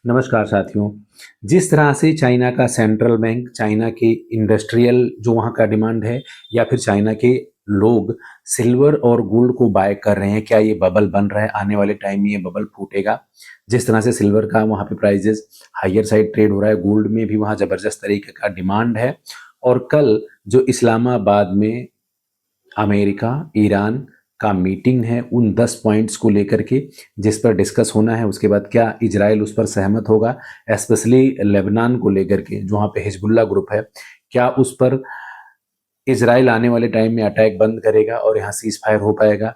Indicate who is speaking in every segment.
Speaker 1: नमस्कार साथियों। जिस तरह से चाइना का सेंट्रल बैंक, चाइना के इंडस्ट्रियल जो वहाँ का डिमांड है, या फिर चाइना के लोग सिल्वर और गोल्ड को बाय कर रहे हैं, क्या ये बबल बन रहा है? आने वाले टाइम में ये बबल फूटेगा। जिस तरह से सिल्वर का वहाँ पे प्राइजेस हायर साइड ट्रेड हो रहा है, गोल्ड में भी वहाँ ज़बरदस्त तरीके का डिमांड है। और कल जो इस्लामाबाद में अमेरिका, ईरान का मीटिंग है उन 10 पॉइंट्स को लेकर के, जिस पर डिस्कस होना है। उसके बाद क्या इजराइल उस पर सहमत होगा, स्पेशली लेबनान को लेकर के, जो वहाँ पे हिजबुल्ला ग्रुप है, क्या उस पर इजराइल आने वाले टाइम में अटैक बंद करेगा और यहाँ सीज फायर हो पाएगा?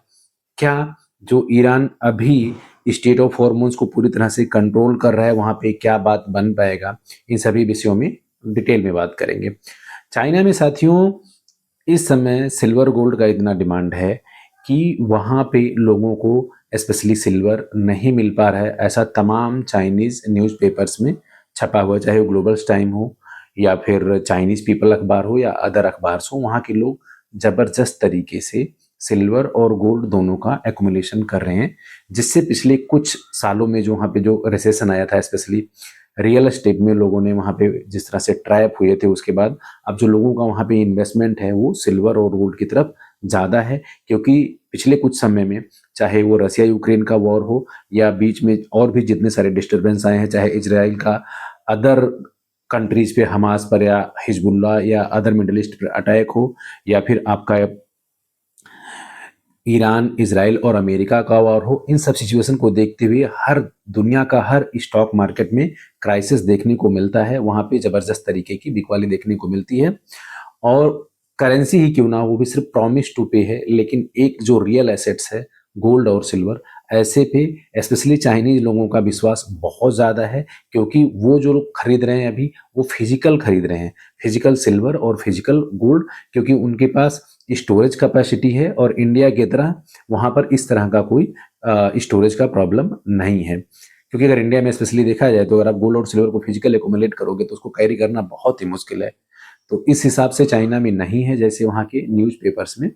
Speaker 1: क्या जो ईरान अभी स्टेट ऑफ हॉर्मोन्स को पूरी तरह से कंट्रोल कर रहा है, वहाँ पे क्या बात बन पाएगा? इन सभी विषयों में डिटेल में बात करेंगे। चाइना में साथियों इस समय सिल्वर गोल्ड का इतना डिमांड है कि वहाँ पे लोगों को स्पेशली सिल्वर नहीं मिल पा रहा है। ऐसा तमाम चाइनीज़ न्यूज़पेपर्स में छपा हुआ, चाहे वो ग्लोबल्स टाइम हो या फिर चाइनीज़ पीपल अखबार हो या अदर अखबार हो, वहाँ के लोग ज़बरदस्त तरीके से सिल्वर और गोल्ड दोनों का एक्युमुलेशन कर रहे हैं, जिससे पिछले कुछ सालों में जो वहाँ पे जो रिसेशन आया था, स्पेशली रियल एस्टेट में लोगों ने वहाँ पे जिस तरह से ट्रैप हुए थे, उसके बाद अब जो लोगों का वहाँ पे इन्वेस्टमेंट है वो सिल्वर और गोल्ड की तरफ ज़्यादा है। क्योंकि पिछले कुछ समय में चाहे वो रसिया यूक्रेन का वॉर हो या बीच में और भी जितने सारे डिस्टर्बेंस आए हैं, चाहे इजराइल का अदर कंट्रीज पे हमास पर या हिजबुल्ला या अदर मिडल ईस्ट पर अटैक हो, या फिर आपका ईरान, इजराइल और अमेरिका का वॉर हो, इन सब सिचुएशन को देखते हुए हर दुनिया का हर स्टॉक मार्केट में क्राइसिस देखने को मिलता है। वहाँ पे ज़बरदस्त तरीके की बिकवाली देखने को मिलती है। और करेंसी ही क्यों ना हो, वो भी सिर्फ प्रॉमिस टू पे है, लेकिन एक जो रियल एसेट्स है गोल्ड और सिल्वर, ऐसे पे स्पेशली चाइनीज लोगों का विश्वास बहुत ज़्यादा है। क्योंकि वो जो लोग खरीद रहे हैं अभी, वो फिजिकल खरीद रहे हैं, फिजिकल सिल्वर और फिजिकल गोल्ड, क्योंकि उनके पास स्टोरेज कैपेसिटी है और इंडिया की तरह वहाँ पर इस तरह का कोई स्टोरेज का प्रॉब्लम नहीं है। क्योंकि अगर इंडिया में स्पेशली देखा जाए तो अगर आप गोल्ड और सिल्वर को फिजिकल एकोमुलेट करोगे तो उसको कैरी करना बहुत ही मुश्किल है। तो इस हिसाब से चाइना में नहीं है जैसे वहाँ के न्यूज़पेपर्स में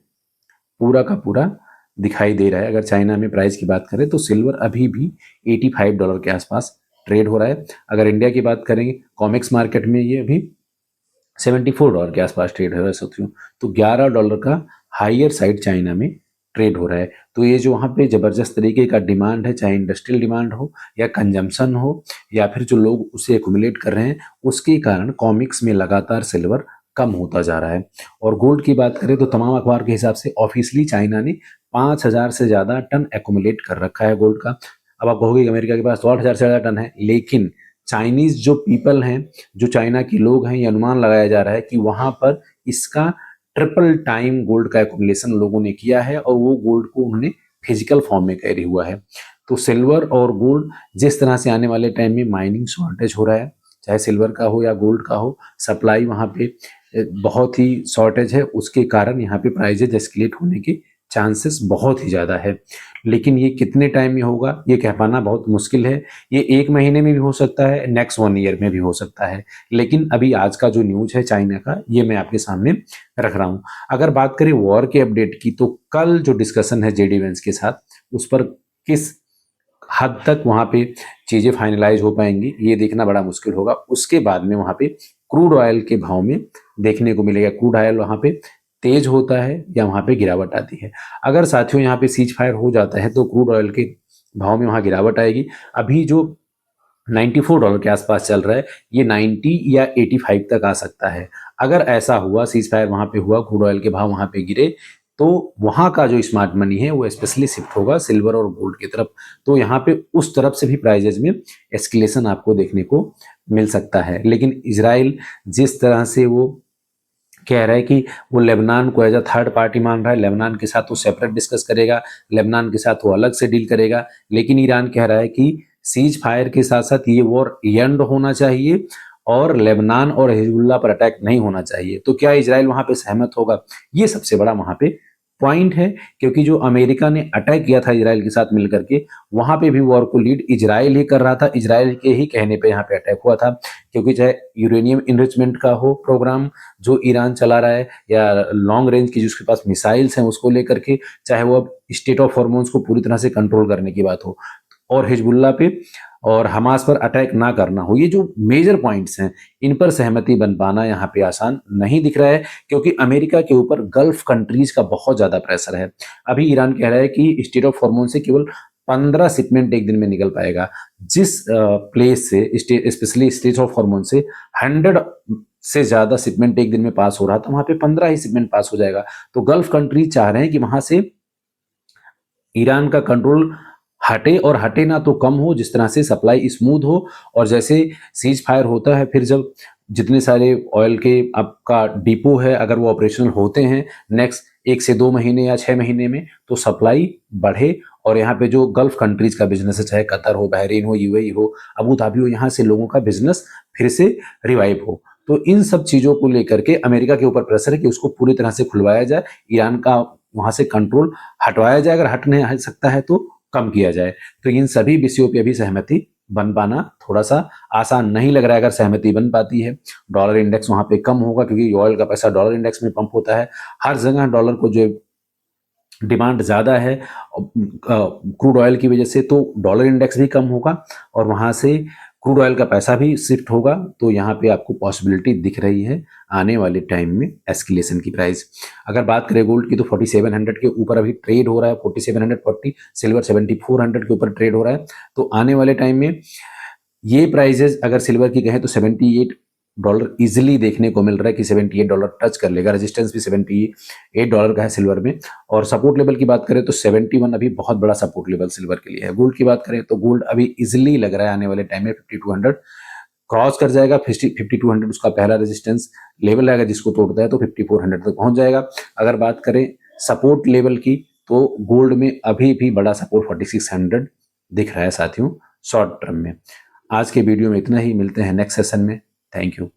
Speaker 1: पूरा का पूरा दिखाई दे रहा है। अगर चाइना में प्राइस की बात करें तो सिल्वर अभी भी $85 के आसपास ट्रेड हो रहा है। अगर इंडिया की बात करेंगे कॉमेक्स मार्केट में ये अभी $74 के आसपास ट्रेड हो रहा है साथियों। तो $11 का हायर साइड चाइना में ट्रेड हो रहा है। तो ये जो वहाँ पे ज़बरदस्त तरीके का डिमांड है, चाहे इंडस्ट्रियल डिमांड हो या कंजम्पशन हो या फिर जो लोग उसे एक्यूमुलेट कर रहे हैं, उसके कारण कॉमिक्स में लगातार सिल्वर कम होता जा रहा है। और गोल्ड की बात करें तो तमाम अखबार के हिसाब से ऑफिशियली चाइना ने 5,000 से ज़्यादा टन एक्यूमुलेट कर रखा है गोल्ड का। अब आप कहोगे कि अमेरिका के पास तो 8,000 से ज़्यादा टन है, लेकिन चाइनीज़ जो पीपल हैं, जो चाइना के लोग हैं, ये अनुमान लगाया जा रहा है कि वहाँ पर इसका ट्रिपल टाइम गोल्ड का एक्युमुलेशन लोगों ने किया है और वो गोल्ड को उन्होंने फिजिकल फॉर्म में कैरी हुआ है। तो सिल्वर और गोल्ड जिस तरह से आने वाले टाइम में माइनिंग शॉर्टेज हो रहा है, चाहे सिल्वर का हो या गोल्ड का हो, सप्लाई वहाँ पे बहुत ही शॉर्टेज है, उसके कारण यहाँ पे प्राइजेज एस्केलेट होने के चांसेस बहुत ही ज़्यादा है। लेकिन ये कितने टाइम में होगा ये कह पाना बहुत मुश्किल है। ये 1 महीने में भी हो सकता है, नेक्स्ट 1 ईयर में भी हो सकता है। लेकिन अभी आज का जो न्यूज़ है चाइना का, ये मैं आपके सामने रख रहा हूँ। अगर बात करें वॉर के अपडेट की, तो कल जो डिस्कशन है जेडी वेंस के साथ, उस पर किस हद तक वहाँ पे चीज़ें फाइनलाइज हो पाएंगी ये देखना बड़ा मुश्किल होगा। उसके बाद में वहाँ पे क्रूड ऑयल के भाव में देखने को मिलेगा, क्रूड ऑयल वहाँ पे तेज होता है या वहाँ पे गिरावट आती है। अगर साथियों यहाँ पे सीज फायर हो जाता है तो क्रूड ऑयल के भाव में वहाँ गिरावट आएगी। अभी जो $94 के आसपास चल रहा है, ये 90 या 85 तक आ सकता है। अगर ऐसा हुआ, सीज फायर वहाँ पे हुआ, क्रूड ऑयल के भाव वहाँ पे गिरे, तो वहाँ का जो स्मार्ट मनी है वो स्पेशली शिफ्ट होगा सिल्वर और गोल्ड की तरफ। तो यहाँ पे उस तरफ से भी प्राइजेज में एस्केलेशन आपको देखने को मिल सकता है। लेकिन इजराइल जिस तरह से वो कह रहा है कि वो लेबनान को एज अ थर्ड पार्टी मान रहा है, लेबनान के साथ वो सेपरेट डिस्कस करेगा, लेबनान के साथ वो अलग से डील करेगा। लेकिन ईरान कह रहा है कि सीज फायर के साथ साथ ये वॉर एंड होना चाहिए और लेबनान और हिजबुल्लाह पर अटैक नहीं होना चाहिए। तो क्या इजराइल वहां पे सहमत होगा? ये सबसे बड़ा वहां पे पॉइंट है। क्योंकि जो अमेरिका ने अटैक किया था इजराइल के साथ मिलकर के, वहां पे भी वॉर को लीड इजराइल ही कर रहा था, इजराइल के ही कहने पे यहाँ पे अटैक हुआ था। क्योंकि चाहे यूरेनियम इनरिचमेंट का हो प्रोग्राम जो ईरान चला रहा है, या लॉन्ग रेंज की जिसके पास मिसाइल्स हैं उसको लेकर के, चाहे वो अब स्टेट ऑफ हॉर्मोन्स को पूरी तरह से कंट्रोल करने की बात हो, और हिजबुल्लाह पे और हमास पर अटैक ना करना हो, ये जो मेजर पॉइंट्स हैं इन पर सहमति बन पाना यहाँ पे आसान नहीं दिख रहा है, क्योंकि अमेरिका के ऊपर गल्फ कंट्रीज का बहुत ज्यादा प्रेशर है। अभी ईरान कह रहा है कि स्टेट ऑफ हॉर्मोन से केवल 15 शिपमेंट एक दिन में निकल पाएगा। जिस प्लेस से स्पेशली स्टेट ऑफ हॉर्मोन से 100 से ज्यादा शिपमेंट एक दिन में पास हो रहा था, वहां पे 15 ही शिपमेंट पास हो जाएगा। तो गल्फ कंट्रीज चाह रहे हैं कि वहां से ईरान का कंट्रोल हटे, और हटे ना तो कम हो, जिस तरह से सप्लाई स्मूथ हो। और जैसे सीज फायर होता है, फिर जब जितने सारे ऑयल के आपका डिपो है अगर वो ऑपरेशनल होते हैं नेक्स्ट 1 से 2 महीने या 6 महीने में, तो सप्लाई बढ़े। और यहाँ पे जो गल्फ कंट्रीज का बिजनेस है, चाहे कतर हो, बहरीन हो, यूएई हो, अबू धाबी हो, यहाँ से लोगों का बिजनेस फिर से रिवाइव हो। तो इन सब चीजों को लेकर के अमेरिका के ऊपर प्रेशर है कि उसको पूरी तरह से खुलवाया जाए, ईरान का वहां से कंट्रोल हटवाया जाए, अगर हट नहीं सकता है तो कम किया जाए। तो इन सभी विषयों पे अभी सहमति बन पाना थोड़ा सा आसान नहीं लग रहा है। अगर सहमति बन पाती है, डॉलर इंडेक्स वहां पे कम होगा, क्योंकि ऑयल का पैसा डॉलर इंडेक्स में पंप होता है। हर जगह डॉलर को जो डिमांड ज़्यादा है क्रूड ऑयल की वजह से, तो डॉलर इंडेक्स भी कम होगा और वहाँ से क्रूड ऑयल का पैसा भी शिफ्ट होगा। तो यहाँ पे आपको पॉसिबिलिटी दिख रही है आने वाले टाइम में एस्केलेशन की प्राइस। अगर बात करें गोल्ड की, तो 4700 के ऊपर अभी ट्रेड हो रहा है, 4740, सिल्वर 7400 के ऊपर ट्रेड हो रहा है। तो आने वाले टाइम में ये प्राइजेस अगर सिल्वर की कहें तो $78 इजिली देखने को मिल रहा है कि $78 टच कर लेगा। रेजिस्टेंस भी $78 का है सिल्वर में। और सपोर्ट लेवल की बात करें तो 71 अभी बहुत बड़ा सपोर्ट लेवल सिल्वर के लिए है। गोल्ड की बात करें तो गोल्ड अभी इजिली लग रहा है आने वाले टाइम में 5200 क्रॉस कर जाएगा। 5200 उसका पहला रेजिस्टेंस लेवल आएगा, जिसको तोड़ता है तो 5400 तक पहुंच जाएगा। अगर बात करें सपोर्ट लेवल की, तो गोल्ड में अभी भी बड़ा सपोर्ट 4600 दिख रहा है साथियों शॉर्ट टर्म में। आज के वीडियो में इतना ही, मिलते हैं नेक्स्ट सेशन में। Thank you.